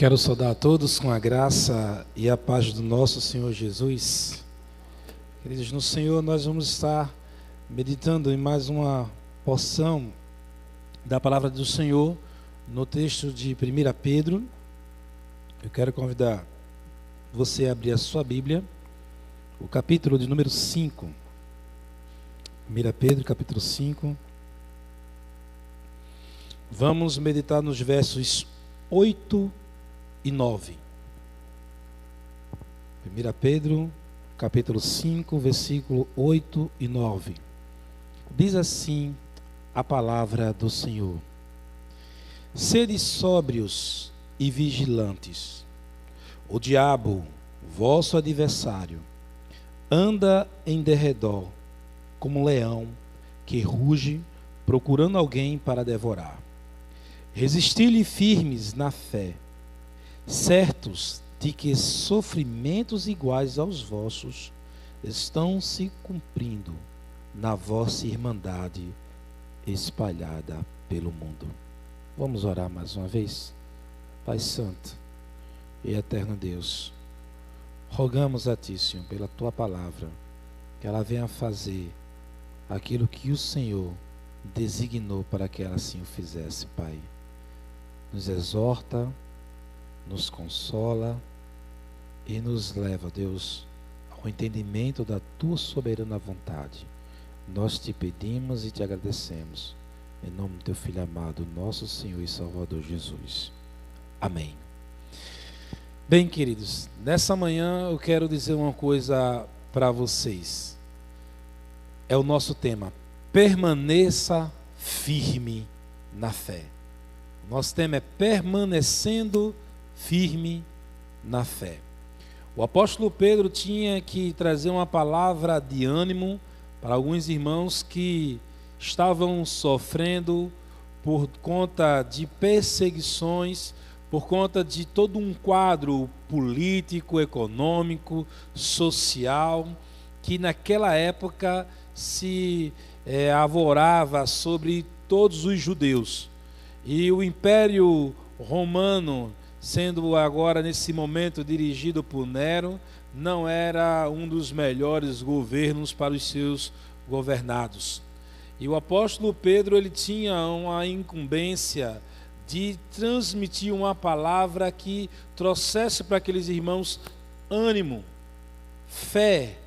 Quero saudar a todos com a graça e a paz do nosso Senhor Jesus. Queridos, no Senhor nós vamos estar meditando em mais uma porção da palavra do Senhor no texto de 1 Pedro. Eu quero convidar você a abrir a sua Bíblia, o capítulo de número 5. 1 Pedro, capítulo 5. Vamos meditar nos versos 8 e 9. 1 Pedro, capítulo 5, versículo 8 e 9. Diz assim a palavra do Senhor: Sede sóbrios e vigilantes. O diabo, vosso adversário, anda em derredor como um leão que ruge, procurando alguém para devorar. Resisti-lhe firmes na fé, certos de que sofrimentos iguais aos vossos estão se cumprindo na vossa irmandade espalhada pelo mundo. Vamos orar mais uma vez? Pai Santo e eterno Deus, rogamos a Ti, Senhor, pela Tua palavra, que ela venha fazer aquilo que o Senhor designou para que ela assim o fizesse, Pai. Nos exorta, nos consola e nos leva, Deus, ao entendimento da Tua soberana vontade. Nós te pedimos e te agradecemos, em nome do Teu Filho amado, nosso Senhor e Salvador Jesus. Amém. Bem, queridos, nessa manhã eu quero dizer uma coisa para vocês. É o nosso tema: permaneça firme na fé. Nosso tema é permanecendo firme na fé. O apóstolo Pedro tinha que trazer uma palavra de ânimo para alguns irmãos que estavam sofrendo por conta de perseguições, por conta de todo um quadro político, econômico, social, que naquela época se arvorava sobre todos os judeus. E o Império Romano, sendo agora nesse momento dirigido por Nero, não era um dos melhores governos para os seus governados. E o apóstolo Pedro, ele tinha uma incumbência de transmitir uma palavra que trouxesse para aqueles irmãos ânimo, fé,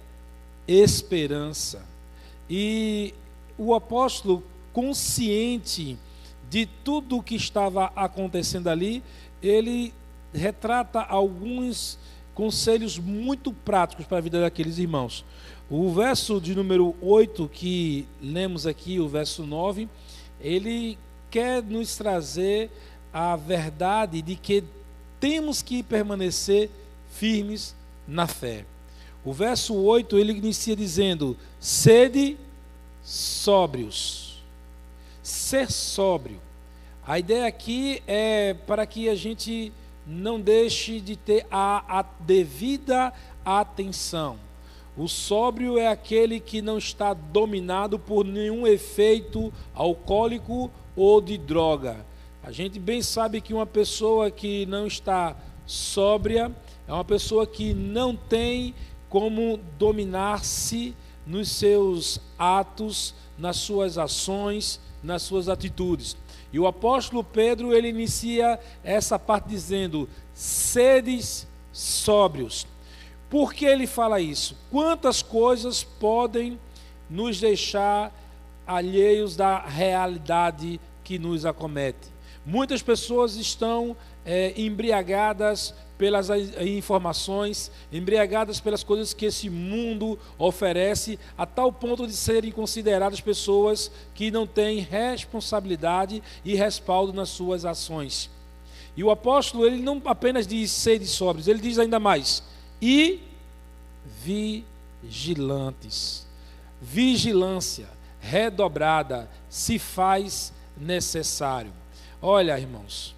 esperança. E o apóstolo, consciente de tudo o que estava acontecendo ali, ele retrata alguns conselhos muito práticos para a vida daqueles irmãos. O verso de número 8 que lemos aqui, o verso 9, ele quer nos trazer a verdade de que temos que permanecer firmes na fé. O verso 8, ele inicia dizendo: sede sóbrios. Ser sóbrio. A ideia aqui é para que a gente não deixe de ter a devida atenção. O sóbrio é aquele que não está dominado por nenhum efeito alcoólico ou de droga. A gente bem sabe que uma pessoa que não está sóbria é uma pessoa que não tem como dominar-se nos seus atos, nas suas ações, nas suas atitudes. E o apóstolo Pedro, ele inicia essa parte dizendo: sedes sóbrios. Por que ele fala isso? Quantas coisas podem nos deixar alheios da realidade que nos acomete? Muitas pessoas estão embriagadas pelas informações, embriagadas pelas coisas que esse mundo oferece, a tal ponto de serem consideradas pessoas que não têm responsabilidade e respaldo nas suas ações. E o apóstolo, ele não apenas diz sede sóbrios, ele diz ainda mais: e vigilantes. Vigilância redobrada se faz necessário. Olha, irmãos,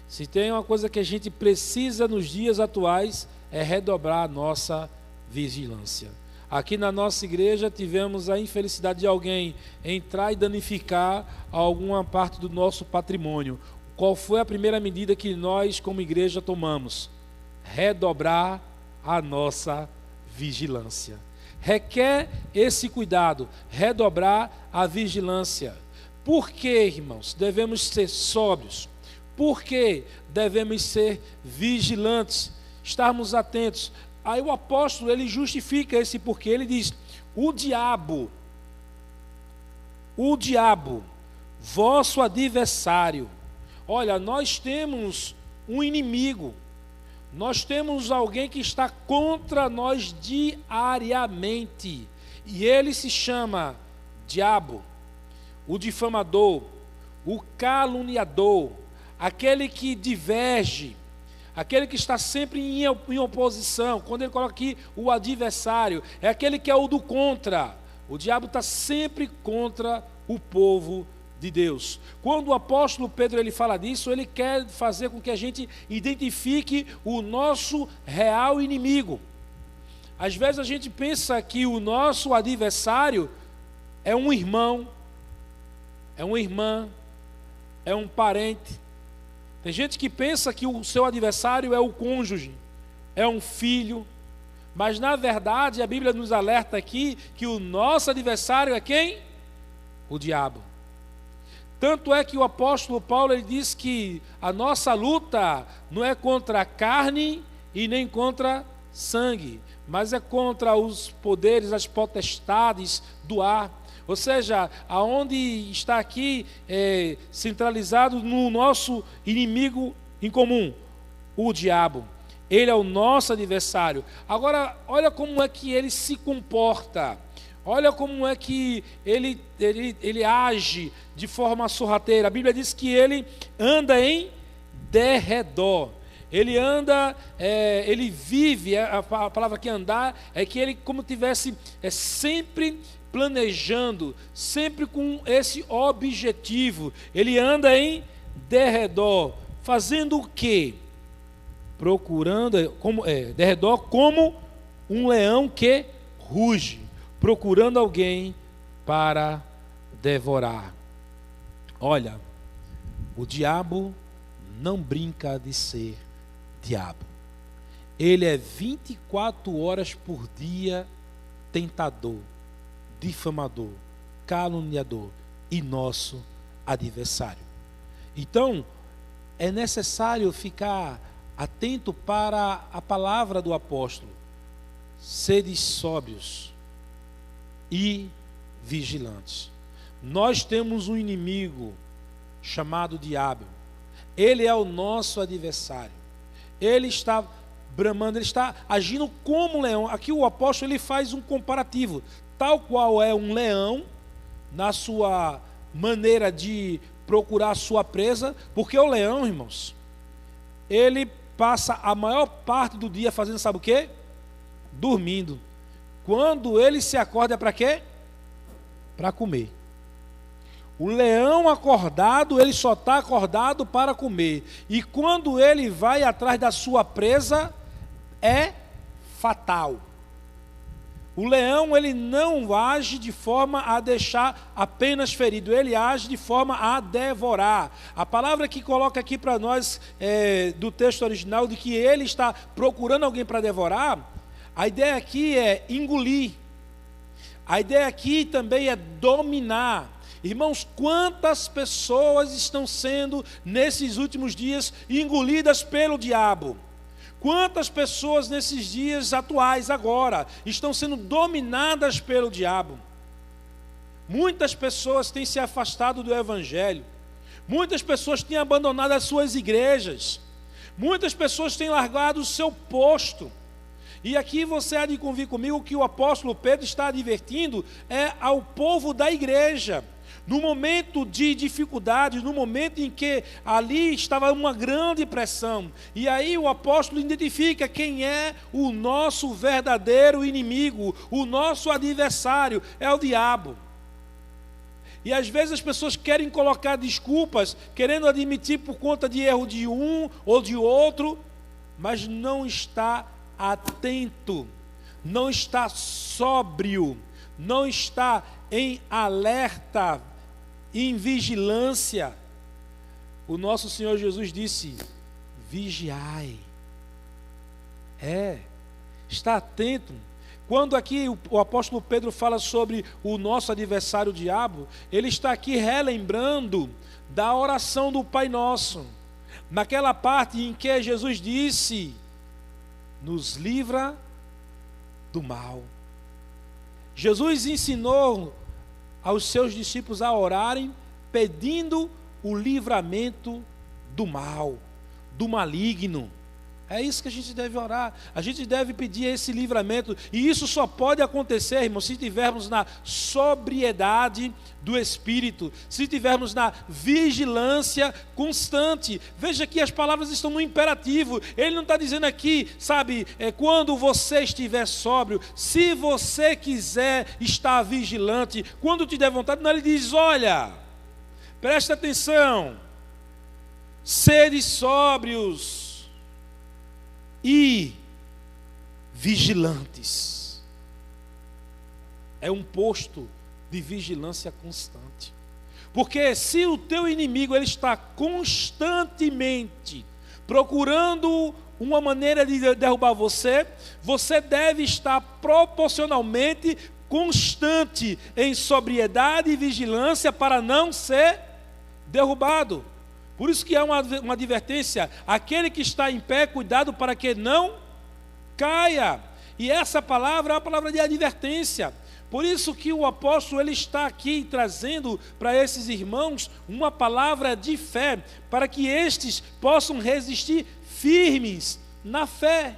se tem uma coisa que a gente precisa nos dias atuais, é redobrar a nossa vigilância. Aqui na nossa igreja tivemos a infelicidade de alguém entrar e danificar alguma parte do nosso patrimônio. qual foi a primeira medida que nós, como igreja, tomamos? Redobrar a nossa vigilância. Requer esse cuidado, redobrar a vigilância. Por que, irmãos, devemos ser sóbrios? Por que devemos ser vigilantes? Estarmos atentos. Aí o apóstolo, ele justifica esse porquê. Ele diz: o diabo, vosso adversário. Olha, nós temos um inimigo. Nós temos alguém que está contra nós diariamente. E ele se chama diabo, o difamador, o caluniador, aquele que diverge, aquele que está sempre em oposição. Quando ele coloca aqui o adversário, é aquele que é o do contra. O diabo está sempre contra o povo de Deus. Quando o apóstolo Pedro ele fala disso, ele quer fazer com que a gente identifique o nosso real inimigo. Às vezes a gente pensa que o nosso adversário é um irmão, é uma irmã, é um parente. Tem gente que pensa que o seu adversário é o cônjuge, é um filho, mas na verdade a Bíblia nos alerta aqui que o nosso adversário é quem? O diabo. Tanto é que o apóstolo Paulo ele diz que a nossa luta não é contra a carne e nem contra sangue, mas é contra os poderes, as potestades do ar. Ou seja, aonde está aqui centralizado no nosso inimigo em comum, o diabo. Ele é o nosso adversário. Agora, olha como é que ele se comporta. Olha como é que ele age de forma sorrateira. A Bíblia diz que ele anda em derredor. Ele anda, ele vive, a palavra que andar é que ele como tivesse sempre planejando, sempre com esse objetivo. Ele anda em derredor, fazendo o quê? Procurando, derredor como um leão que ruge, procurando alguém para devorar. Olha, o diabo não brinca de ser diabo. Ele é 24 horas por dia tentador, difamador, caluniador e nosso adversário. Então, é necessário ficar atento para a palavra do apóstolo. Sede sóbrios e vigilantes. Nós temos um inimigo chamado diabo. Ele é o nosso adversário. Ele está bramando, ele está agindo como um leão. Aqui o apóstolo ele faz um comparativo, tal qual é um leão na sua maneira de procurar a sua presa, porque o leão, irmãos, ele passa a maior parte do dia fazendo sabe o quê? Dormindo. Quando ele se acorda é para quê? Para comer. O leão acordado, ele só está acordado para comer. E quando ele vai atrás da sua presa, é fatal. O leão, ele não age de forma a deixar apenas ferido, ele age de forma a devorar. A palavra que coloca aqui para nós, do texto original, de que ele está procurando alguém para devorar, a ideia aqui é engolir. A ideia aqui também é dominar. Irmãos, quantas pessoas estão sendo, nesses últimos dias, engolidas pelo diabo? Quantas pessoas nesses dias atuais, agora, estão sendo dominadas pelo diabo? Muitas pessoas têm se afastado do Evangelho. Muitas pessoas têm abandonado as suas igrejas. Muitas pessoas têm largado o seu posto. E aqui você há de convir comigo que o apóstolo Pedro está advertindo ao povo da igreja. No momento de dificuldade, no momento em que ali estava uma grande pressão, e aí o apóstolo identifica quem é o nosso verdadeiro inimigo, o nosso adversário, é o diabo. E às vezes as pessoas querem colocar desculpas, querendo admitir por conta de erro de um ou de outro, mas não está atento, não está sóbrio, não está em alerta, em vigilância. o nosso Senhor Jesus disse: vigiai. Está atento. Quando aqui o apóstolo Pedro fala sobre o nosso adversário o diabo, ele está aqui relembrando da oração do Pai Nosso, naquela parte em que Jesus disse: nos livra do mal. Jesus ensinou aos seus discípulos a orarem pedindo o livramento do mal, do maligno. É isso que a gente deve orar. A gente deve pedir esse livramento. E isso só pode acontecer, irmão, se estivermos na sobriedade do Espírito, se estivermos na vigilância constante. Veja que as palavras estão no imperativo. Ele não está dizendo aqui, sabe, quando você estiver sóbrio, se você quiser estar vigilante, quando te der vontade. Não, ele diz: olha, presta atenção, sede sóbrios e vigilantes. É um posto de vigilância constante. Porque se o teu inimigo ele está constantemente procurando uma maneira de derrubar você, você deve estar proporcionalmente constante em sobriedade e vigilância para não ser derrubado. Por isso que há uma advertência: aquele que está em pé, cuidado para que não caia. E essa palavra é uma palavra de advertência. Por isso que o apóstolo ele está aqui trazendo para esses irmãos uma palavra de fé, para que estes possam resistir firmes na fé.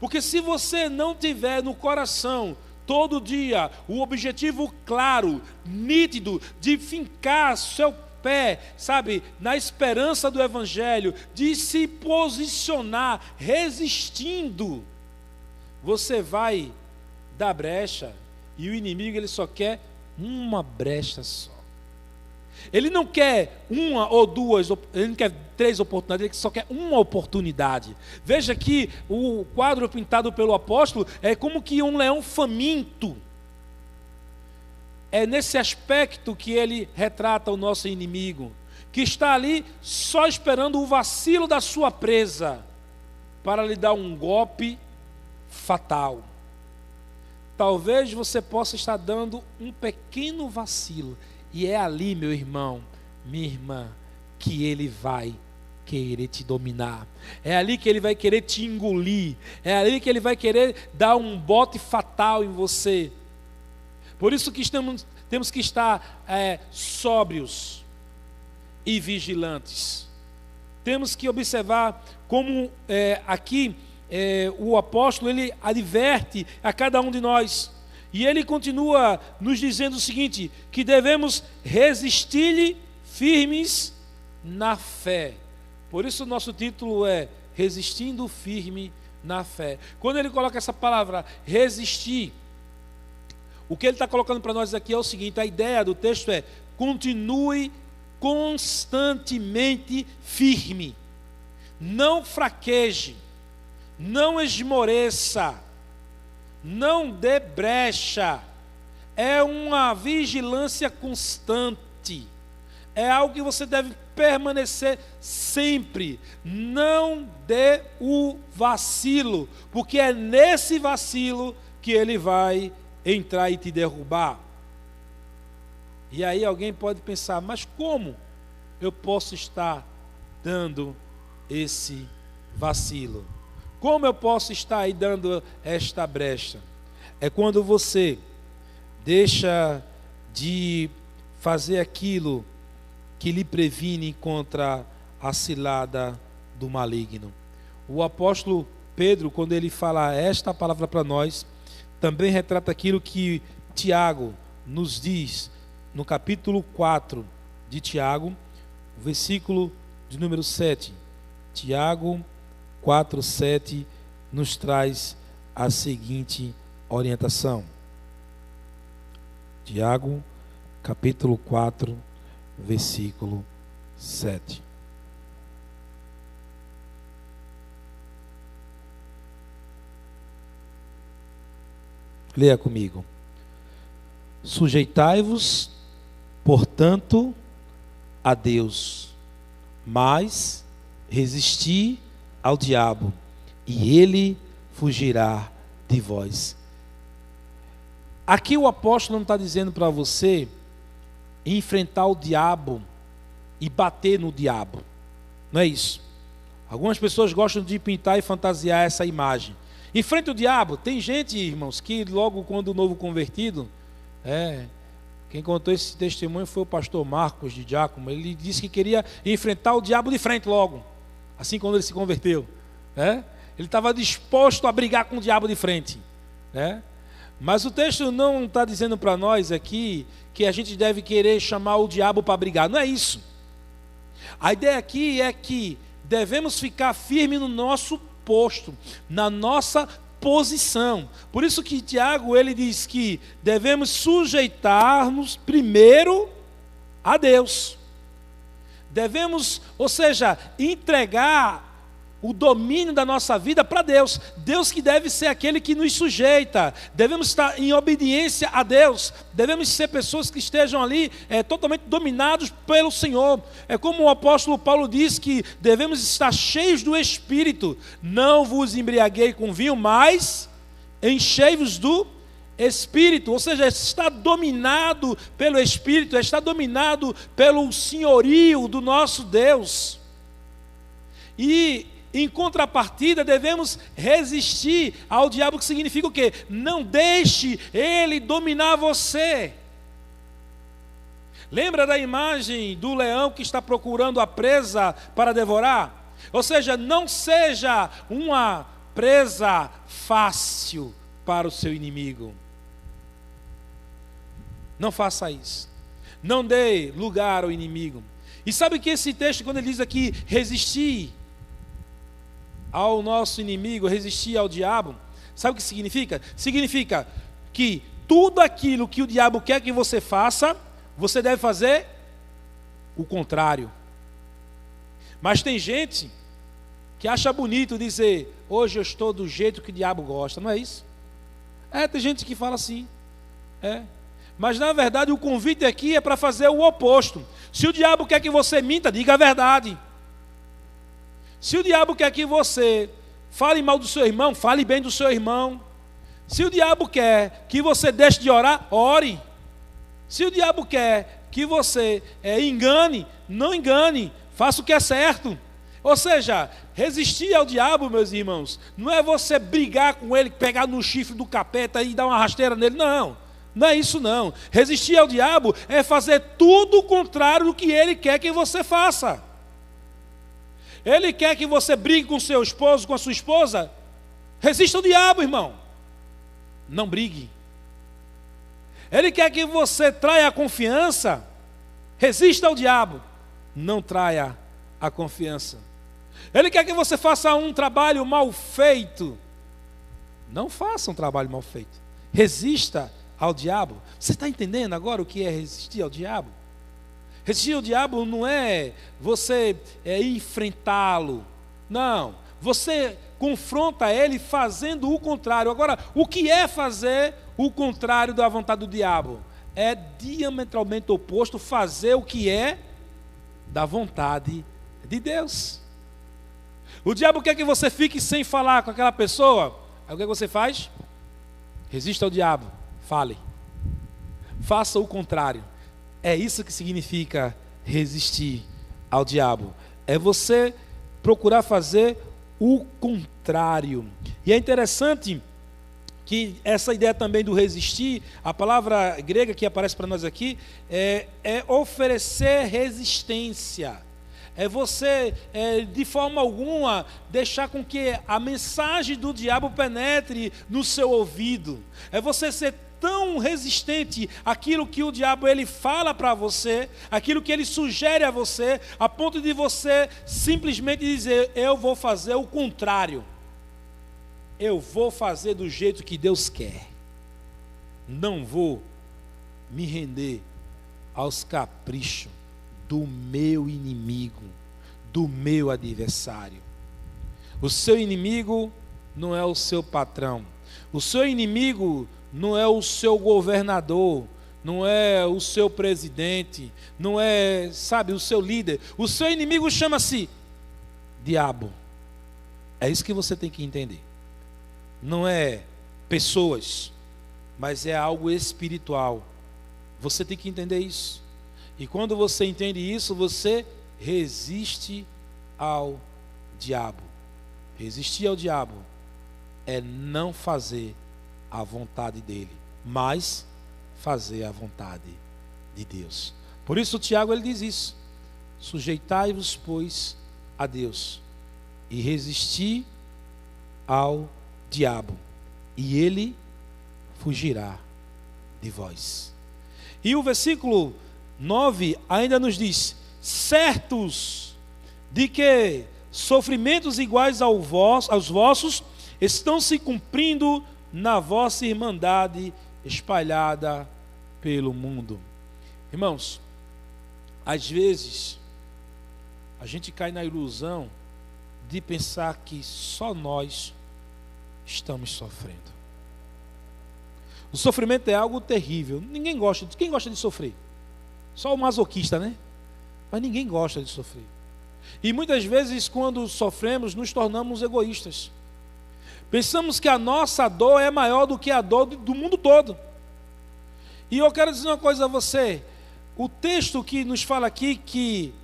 Porque se você não tiver no coração todo dia o objetivo claro, nítido, de fincar seu pé, sabe, na esperança do Evangelho, de se posicionar resistindo, você vai dar brecha, e o inimigo ele só quer uma brecha só. Ele não quer uma ou duas, ele não quer 3 oportunidades, ele só quer uma oportunidade. Veja que o quadro pintado pelo apóstolo é como que um leão faminto. É nesse aspecto que ele retrata o nosso inimigo, que está ali só esperando o vacilo da sua presa para lhe dar um golpe fatal. Talvez você possa estar dando um pequeno vacilo, e é ali, meu irmão, minha irmã, que ele vai querer te dominar. É ali que ele vai querer te engolir. É ali que ele vai querer dar um bote fatal em você. Por isso que temos que estar sóbrios e vigilantes. Temos que observar como aqui o apóstolo ele adverte a cada um de nós. E ele continua nos dizendo o seguinte: que devemos resistir-lhe firmes na fé. Por isso o nosso título é Resistindo Firme na Fé. Quando ele coloca essa palavra resistir, o que ele está colocando para nós aqui é o seguinte: a ideia do texto é: continue constantemente firme, não fraqueje, não esmoreça, não dê brecha. É uma vigilância constante, é algo que você deve permanecer sempre. Não dê o vacilo, porque é nesse vacilo que ele vai entrar e te derrubar. E aí alguém pode pensar: mas como eu posso estar dando esse vacilo? Como eu posso estar aí dando esta brecha? É quando você deixa de fazer aquilo que lhe previne contra a cilada do maligno. O apóstolo Pedro, quando ele fala esta palavra para nós, também retrata aquilo que Tiago nos diz no capítulo 4 de Tiago, versículo de número 7. Tiago 4:7 nos traz a seguinte orientação. Tiago, capítulo 4, versículo 7. Leia comigo. Sujeitai-vos, portanto, a Deus, mas resisti ao diabo, e ele fugirá de vós. Aqui o apóstolo não está dizendo para você enfrentar o diabo e bater no diabo. Não é isso. Algumas pessoas gostam de pintar e fantasiar essa imagem. Enfrenta o diabo. Tem gente, irmãos, que logo quando o novo convertido, quem contou esse testemunho foi o pastor Marcos de Giacomo. Ele disse que queria enfrentar o diabo de frente logo, assim quando ele se converteu. Ele estava disposto a brigar com o diabo de frente. Mas o texto não está dizendo para nós aqui que a gente deve querer chamar o diabo para brigar. Não é isso. A ideia aqui é que devemos ficar firmes no nosso posto, na nossa posição. Por isso que Tiago, ele diz que devemos sujeitar-nos primeiro a Deus. Devemos, ou seja, entregar o domínio da nossa vida para Deus. Deus que deve ser aquele que nos sujeita. Devemos estar em obediência a Deus. Devemos ser pessoas que estejam ali totalmente dominados pelo Senhor. É como o apóstolo Paulo diz que devemos estar cheios do Espírito. Não vos embriaguei com vinho, mas enchei-vos do Espírito. Ou seja, está dominado pelo Espírito, está dominado pelo senhorio do nosso Deus. E em contrapartida, devemos resistir ao diabo, que significa o quê? Não deixe ele dominar você. Lembra da imagem do leão que está procurando a presa para devorar? Ou seja, não seja uma presa fácil para o seu inimigo. Não faça isso. Não dê lugar ao inimigo. E sabe que esse texto, quando ele diz aqui, resistir ao nosso inimigo, resistir ao diabo, sabe o que significa? Significa que tudo aquilo que o diabo quer que você faça, você deve fazer o contrário. Mas tem gente que acha bonito dizer, hoje eu estou do jeito que o diabo gosta, não é isso? Tem gente que fala assim, mas na verdade o convite aqui é para fazer o oposto. Se o diabo quer que você minta, diga a verdade. Se o diabo quer que você fale mal do seu irmão, fale bem do seu irmão. Se o diabo quer que você deixe de orar, ore. Se o diabo quer que você engane, não engane, faça o que é certo. Ou seja, resistir ao diabo, meus irmãos, não é você brigar com ele, pegar no chifre do capeta e dar uma rasteira nele, não. Não é isso não. Resistir ao diabo é fazer tudo o contrário do que ele quer que você faça. Ele quer que você brigue com seu esposo, com a sua esposa. Resista ao diabo, irmão. Não brigue. Ele quer que você traia a confiança. Resista ao diabo. Não traia a confiança. Ele quer que você faça um trabalho mal feito. Não faça um trabalho mal feito. Resista ao diabo. Você está entendendo agora o que é resistir ao diabo? Resistir ao diabo não é você enfrentá-lo. Não. Você confronta ele fazendo o contrário. Agora, o que é fazer o contrário da vontade do diabo? É diametralmente oposto fazer o que é da vontade de Deus. O diabo quer que você fique sem falar com aquela pessoa. Aí o que você faz? Resista ao diabo. Fale. Faça o contrário. É isso que significa resistir ao diabo. É você procurar fazer o contrário. E é interessante que essa ideia também do resistir, a palavra grega que aparece para nós aqui, é oferecer resistência. É você, de forma alguma, deixar com que a mensagem do diabo penetre no seu ouvido. É você ser tão resistente àquilo que o diabo ele fala para você, aquilo que ele sugere a você, a ponto de você simplesmente dizer, eu vou fazer o contrário. Eu vou fazer do jeito que Deus quer. Não vou me render aos caprichos do meu inimigo, do meu adversário. O seu inimigo não é o seu patrão. O seu inimigo não é o seu governador, não é o seu presidente, não é, sabe, o seu líder. O seu inimigo chama-se diabo. É isso que você tem que entender. Não é pessoas, mas é algo espiritual. Você tem que entender isso. E quando você entende isso, você resiste ao diabo. Resistir ao diabo é não fazer a vontade dele, mas fazer a vontade de Deus. Por isso Tiago ele diz isso: sujeitai-vos, pois, a Deus, e resisti ao diabo, e ele fugirá de vós. E o versículo 9 ainda nos diz: certos de que sofrimentos iguais aos vossos estão se cumprindo na vossa irmandade espalhada pelo mundo. Irmãos, às vezes a gente cai na ilusão de pensar que só nós estamos sofrendo. O sofrimento é algo terrível. Ninguém gosta. Quem gosta de sofrer? Só o masoquista, né? Mas ninguém gosta de sofrer. E muitas vezes, quando sofremos, nos tornamos egoístas. Pensamos que a nossa dor é maior do que a dor do mundo todo. E eu quero dizer uma coisa a você: o texto que nos fala aqui que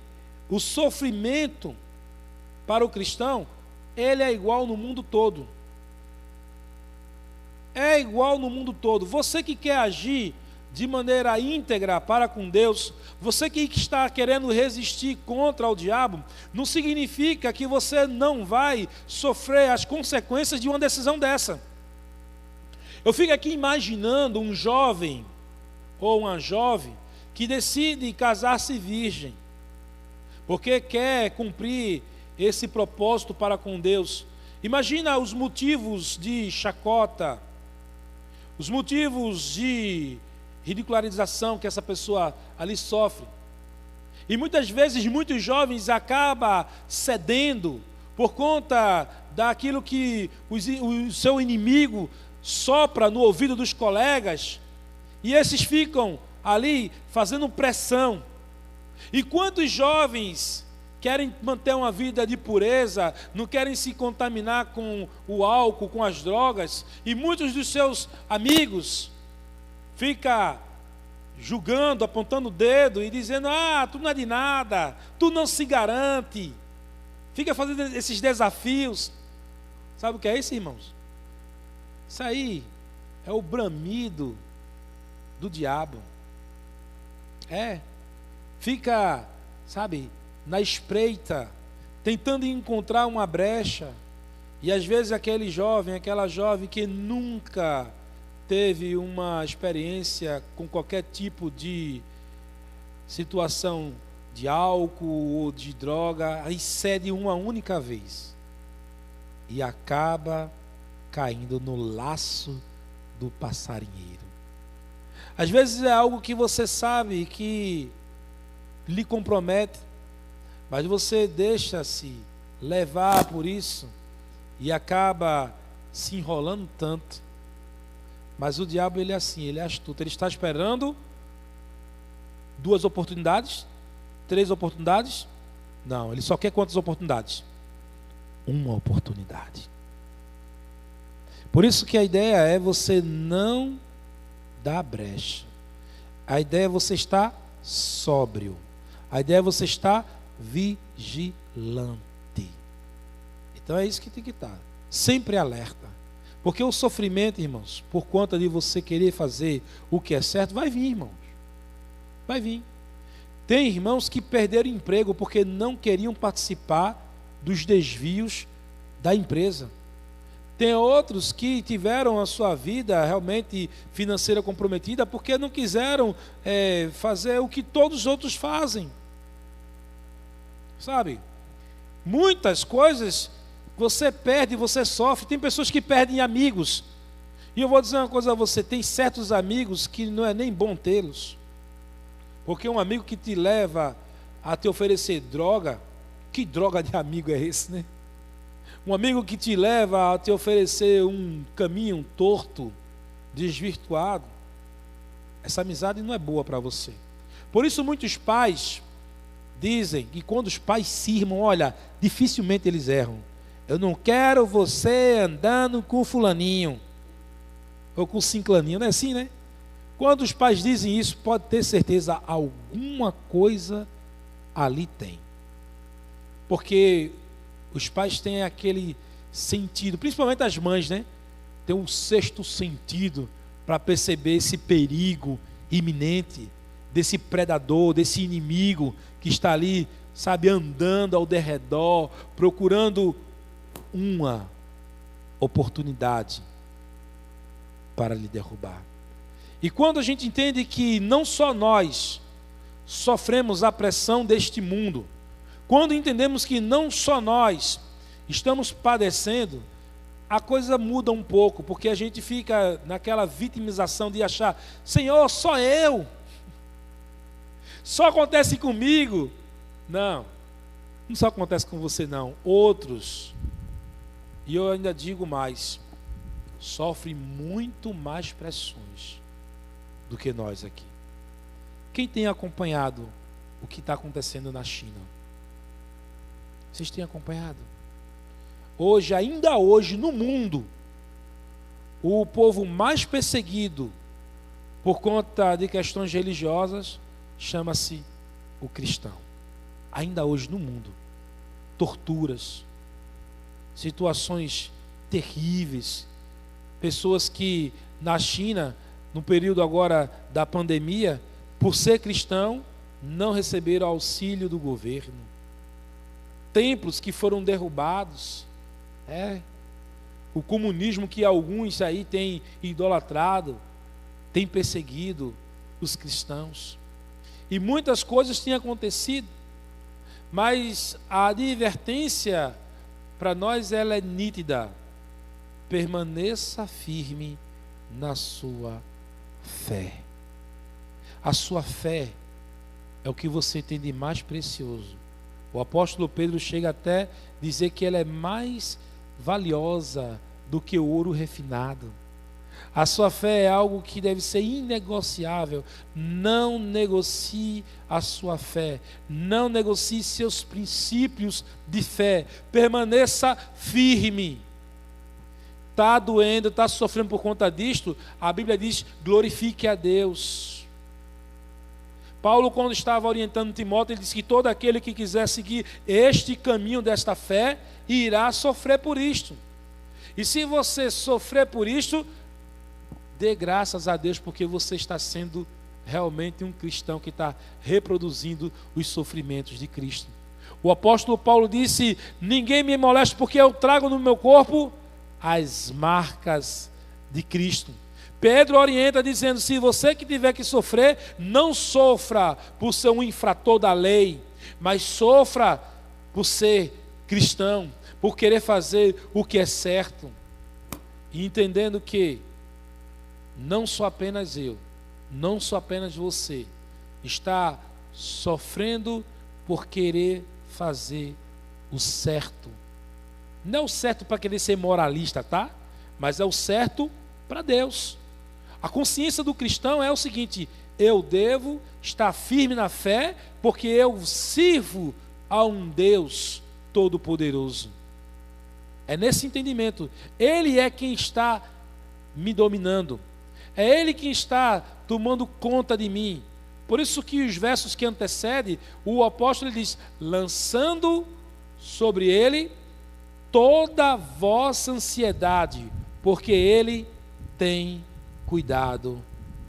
o sofrimento para o cristão, ele é igual no mundo todo. É igual no mundo todo. Você que quer agir de maneira íntegra para com Deus, você que está querendo resistir contra o diabo, não significa que você não vai sofrer as consequências de uma decisão dessa. Eu fico aqui imaginando um jovem ou uma jovem que decide casar-se virgem, porque quer cumprir esse propósito para com Deus. Imagina os motivos de chacota, os motivos de ridicularização que essa pessoa ali sofre. E muitas vezes muitos jovens acabam cedendo por conta daquilo que o seu inimigo sopra no ouvido dos colegas, e esses ficam ali fazendo pressão. E quantos jovens querem manter uma vida de pureza, não querem se contaminar com o álcool, com as drogas, e muitos dos seus amigos ficam julgando, apontando o dedo e dizendo: ah, tu não é de nada, tu não se garante. Fica fazendo esses desafios. Sabe o que é isso, irmãos? Isso aí é o bramido do diabo. Fica, sabe, na espreita, tentando encontrar uma brecha. E às vezes aquele jovem, aquela jovem que nunca teve uma experiência com qualquer tipo de situação de álcool ou de droga, aí cede uma única vez e acaba caindo no laço do passarinheiro. Às vezes é algo que você sabe que lhe compromete, mas você deixa-se levar por isso e acaba se enrolando tanto. Mas o diabo, ele é assim, ele é astuto. Ele está esperando 2 oportunidades, 3 oportunidades. Não, ele só quer quantas oportunidades? Uma oportunidade. Por isso que a ideia é você não dar brecha. A ideia é você estar sóbrio. A ideia é você estar vigilante. Então é isso que tem que estar. Sempre alerta. Porque o sofrimento, irmãos, por conta de você querer fazer o que é certo, vai vir, irmãos. Vai vir. Tem irmãos que perderam emprego porque não queriam participar dos desvios da empresa. Tem outros que tiveram a sua vida realmente financeira comprometida porque não quiseram fazer o que todos os outros fazem. Sabe? Muitas coisas você perde, você sofre. Tem pessoas que perdem amigos. E eu vou dizer uma coisa a você: tem certos amigos que não é nem bom tê-los. Porque um amigo que te leva a te oferecer droga, que droga de amigo é esse, né? Um amigo que te leva a te oferecer um caminho torto, desvirtuado. essa amizade não é boa para você. Por isso muitos pais dizem que quando os pais cismam, olha, dificilmente eles erram. Eu não quero você andando com fulaninho, ou com cinclaninho, não é assim, né? Quando os pais dizem isso, pode ter certeza, alguma coisa ali tem. Porque os pais têm aquele sentido, principalmente as mães, né? Tem um sexto sentido para perceber esse perigo iminente, desse predador, desse inimigo que está ali, sabe, andando ao derredor, procurando uma oportunidade para lhe derrubar. E quando a gente entende que não só nós sofremos a pressão deste mundo, quando entendemos que não só nós estamos padecendo, a coisa muda um pouco, porque a gente fica naquela vitimização de achar, Senhor, só eu, só acontece comigo. Não só acontece com você não, outros, e eu ainda digo mais, sofrem muito mais pressões do que nós aqui. Quem tem acompanhado o que está acontecendo na China? Vocês têm acompanhado? Hoje, ainda hoje, no mundo, o povo mais perseguido por conta de questões religiosas chama-se o cristão. Ainda hoje no mundo, torturas, situações terríveis, pessoas que na China, no período agora da pandemia, por ser cristão, não receberam auxílio do governo. Templos que foram derrubados. O comunismo que alguns aí têm idolatrado, tem perseguido os cristãos. E muitas coisas têm acontecido, mas a advertência para nós ela é nítida. Permaneça firme na sua fé. A sua fé é o que você tem de mais precioso. O apóstolo Pedro chega até dizer que ela é mais valiosa do que o ouro refinado. A sua fé é algo que deve ser inegociável. Não negocie a sua fé. Não negocie seus princípios de fé. Permaneça firme. Está doendo, está sofrendo por conta disto, a Bíblia diz, glorifique a Deus. Paulo, quando estava orientando Timóteo, ele disse que todo aquele que quiser seguir este caminho desta fé, irá sofrer por isto. E se você sofrer por isto, dê graças a Deus, porque você está sendo realmente um cristão que está reproduzindo os sofrimentos de Cristo. O apóstolo Paulo disse, ninguém me moleste, porque eu trago no meu corpo as marcas de Cristo. Pedro orienta dizendo, se você que tiver que sofrer, não sofra por ser um infrator da lei, mas sofra por ser cristão, por querer fazer o que é certo, e entendendo que não só apenas eu, não só apenas você, está sofrendo por querer fazer o certo. Não é o certo para querer ser moralista, tá? Mas é o certo para Deus. A consciência do cristão é o seguinte, eu devo estar firme na fé, porque eu sirvo a um Deus todo-poderoso. É nesse entendimento. Ele é quem está me dominando. É Ele quem está tomando conta de mim. Por isso que os versos que antecedem, o apóstolo diz, lançando sobre Ele toda a vossa ansiedade, porque Ele tem cuidado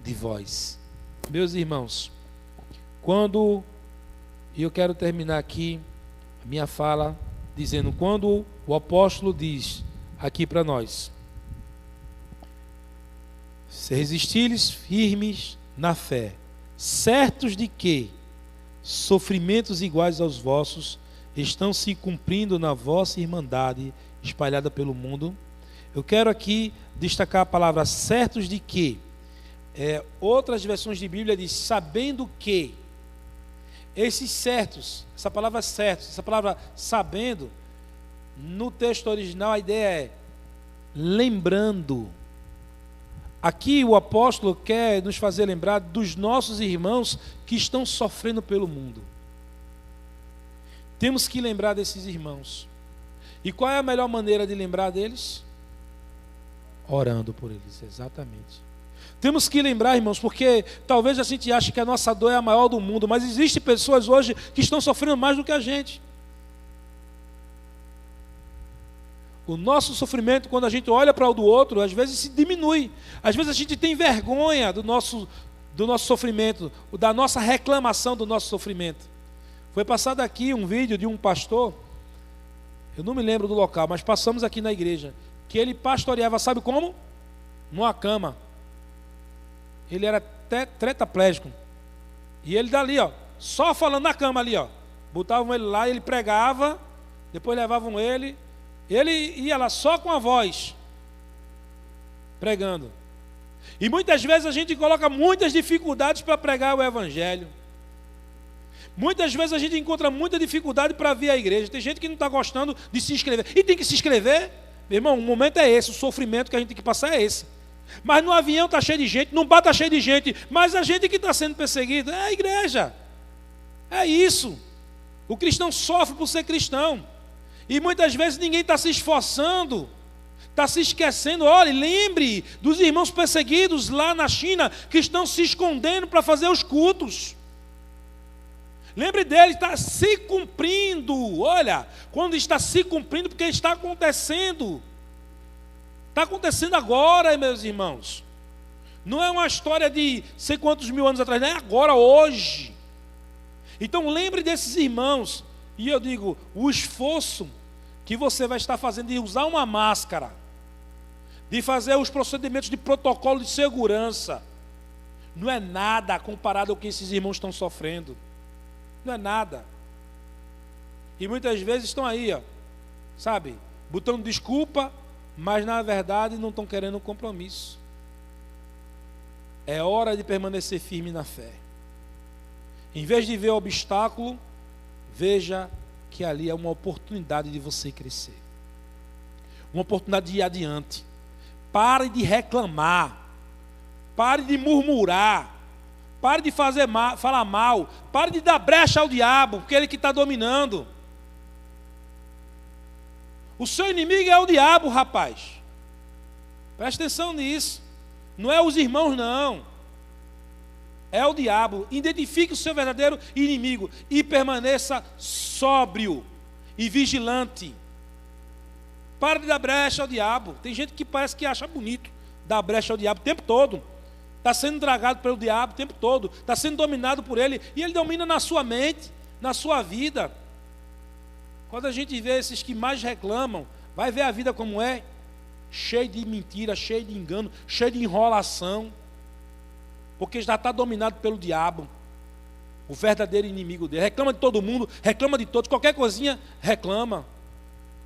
de vós. Meus irmãos, e eu quero terminar aqui a minha fala dizendo, quando o apóstolo diz aqui para nós, se resistirdes firmes na fé, certos de que sofrimentos iguais aos vossos estão se cumprindo na vossa irmandade espalhada pelo mundo. Eu quero aqui destacar a palavra certos de que. Outras versões de Bíblia diz sabendo que. Esses certos, essa palavra certos, essa palavra sabendo, no texto original a ideia é lembrando, Aqui o apóstolo quer nos fazer lembrar dos nossos irmãos que estão sofrendo pelo mundo. Temos que lembrar desses irmãos. E qual é a melhor maneira de lembrar deles? Orando por eles, exatamente. Temos que lembrar, irmãos, porque talvez a gente ache que a nossa dor é a maior do mundo, mas existem pessoas hoje que estão sofrendo mais do que a gente. O nosso sofrimento, quando a gente olha para o do outro, às vezes se diminui. Às vezes a gente tem vergonha do nosso sofrimento, da nossa reclamação do nosso sofrimento. Foi passado aqui um vídeo de um pastor, eu não me lembro do local, mas passamos aqui na igreja, que ele pastoreava, sabe como? Numa cama. Ele era tetraplégico. E ele dali, ó, só falando na cama ali, ó. Botavam ele lá, ele pregava, depois levavam ele ia lá só com a voz, pregando. E muitas vezes a gente coloca muitas dificuldades para pregar o evangelho. Muitas vezes a gente encontra muita dificuldade para vir à igreja. Tem gente que não está gostando de se inscrever. E tem que se inscrever. Meu irmão, o momento é esse, o sofrimento que a gente tem que passar é esse. Mas no avião está cheio de gente, no bar está cheio de gente, mas a gente que está sendo perseguido é a igreja. É isso. O cristão sofre por ser cristão. E muitas vezes ninguém está se esforçando, está se esquecendo. Olha, lembre dos irmãos perseguidos lá na China, que estão se escondendo para fazer os cultos. Lembre dele, está se cumprindo. Olha, quando está se cumprindo, porque está acontecendo. Está acontecendo agora, meus irmãos. Não é uma história de sei quantos mil anos atrás, não é agora, hoje. Então lembre desses irmãos. E eu digo, o esforço que você vai estar fazendo de usar uma máscara, de fazer os procedimentos de protocolo de segurança, não é nada comparado ao que esses irmãos estão sofrendo. Não é nada. E muitas vezes estão aí, ó, sabe, botando desculpa, mas na verdade não estão querendo um compromisso. É hora de permanecer firme na fé. Em vez de ver o obstáculo, veja que ali é uma oportunidade de você crescer. Uma oportunidade de ir adiante. Pare de reclamar. Pare de murmurar. Pare de falar mal. Pare de dar brecha ao diabo, porque é ele que está dominando. O seu inimigo é o diabo, rapaz. Presta atenção nisso. Não é os irmãos, não. É o diabo. Identifique o seu verdadeiro inimigo e permaneça sóbrio e vigilante. Para de dar brecha ao diabo. Tem gente que parece que acha bonito dar brecha ao diabo o tempo todo. Está sendo dragado pelo diabo o tempo todo. Está sendo dominado por ele. E ele domina na sua mente, na sua vida. Quando a gente vê esses que mais reclamam, vai ver a vida como é. Cheio de mentira, cheio de engano, cheio de enrolação. Porque já está dominado pelo diabo. O verdadeiro inimigo dele. Reclama de todo mundo, reclama de todos. Qualquer coisinha, reclama.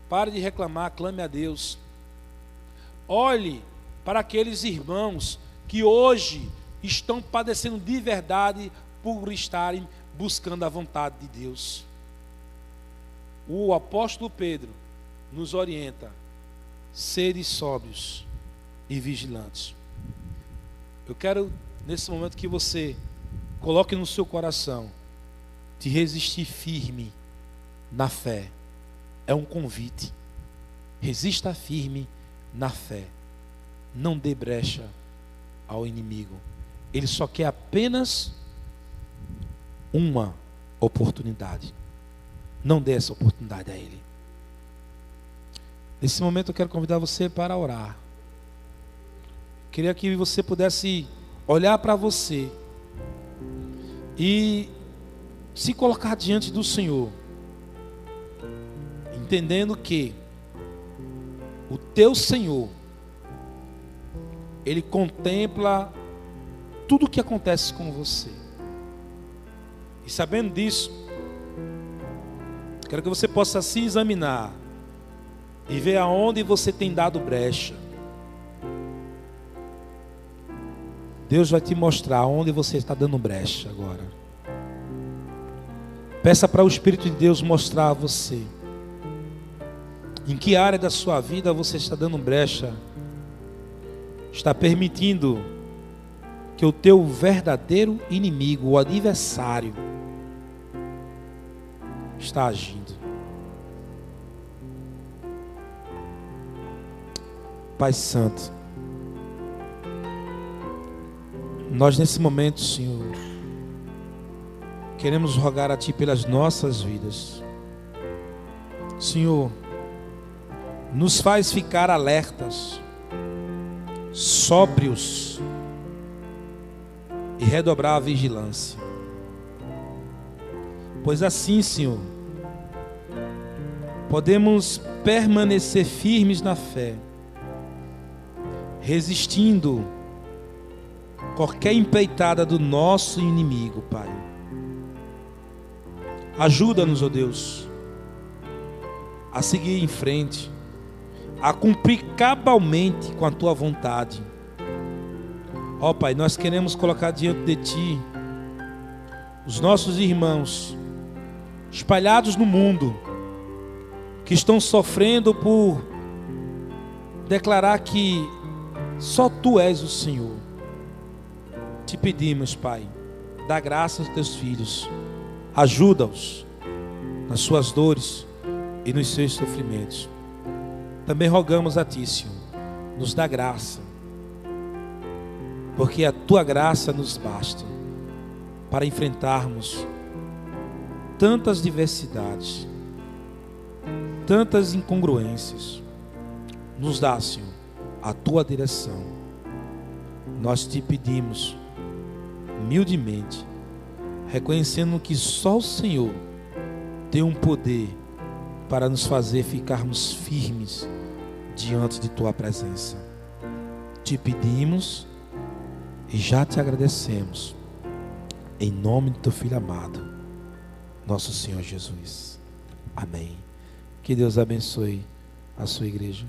Pare de reclamar, clame a Deus. Olhe para aqueles irmãos que hoje estão padecendo de verdade por estarem buscando a vontade de Deus. O apóstolo Pedro nos orienta: sede sóbrios e vigilantes. Eu quero, nesse momento, que você coloque no seu coração de resistir firme na fé. É um convite. Resista firme na fé. Não dê brecha ao inimigo. Ele só quer apenas uma oportunidade. Não dê essa oportunidade a ele. Nesse momento eu quero convidar você para orar. Queria que você pudesse olhar para você e se colocar diante do Senhor, entendendo que o teu Senhor, Ele contempla tudo o que acontece com você. E sabendo disso, quero que você possa se examinar e ver aonde você tem dado brecha. Deus vai te mostrar onde você está dando brecha agora. Peça para o Espírito de Deus mostrar a você em que área da sua vida você está dando brecha, está permitindo que o teu verdadeiro inimigo, o adversário, está agindo. Pai Santo, nós nesse momento, Senhor, queremos rogar a Ti pelas nossas vidas. Senhor, nos faz ficar alertas, sóbrios e redobrar a vigilância. Pois assim, Senhor, podemos permanecer firmes na fé, resistindo qualquer empreitada do nosso inimigo, Pai. Ajuda-nos, ó Deus, a seguir em frente, a cumprir cabalmente com a Tua vontade. Ó Pai, nós queremos colocar diante de Ti os nossos irmãos espalhados no mundo, que estão sofrendo por declarar que só Tu és o Senhor. Te pedimos, Pai, dá graça aos Teus filhos, ajuda-os nas suas dores e nos seus sofrimentos. Também rogamos a Ti, Senhor, nos dá graça, porque a Tua graça nos basta para enfrentarmos tantas diversidades, tantas incongruências. Nos dá, Senhor, a Tua direção. Nós Te pedimos humildemente, reconhecendo que só o Senhor tem um poder para nos fazer ficarmos firmes diante de Tua presença. Te pedimos e já Te agradecemos, em nome do Teu Filho amado, nosso Senhor Jesus. Amém. Que Deus abençoe a sua igreja.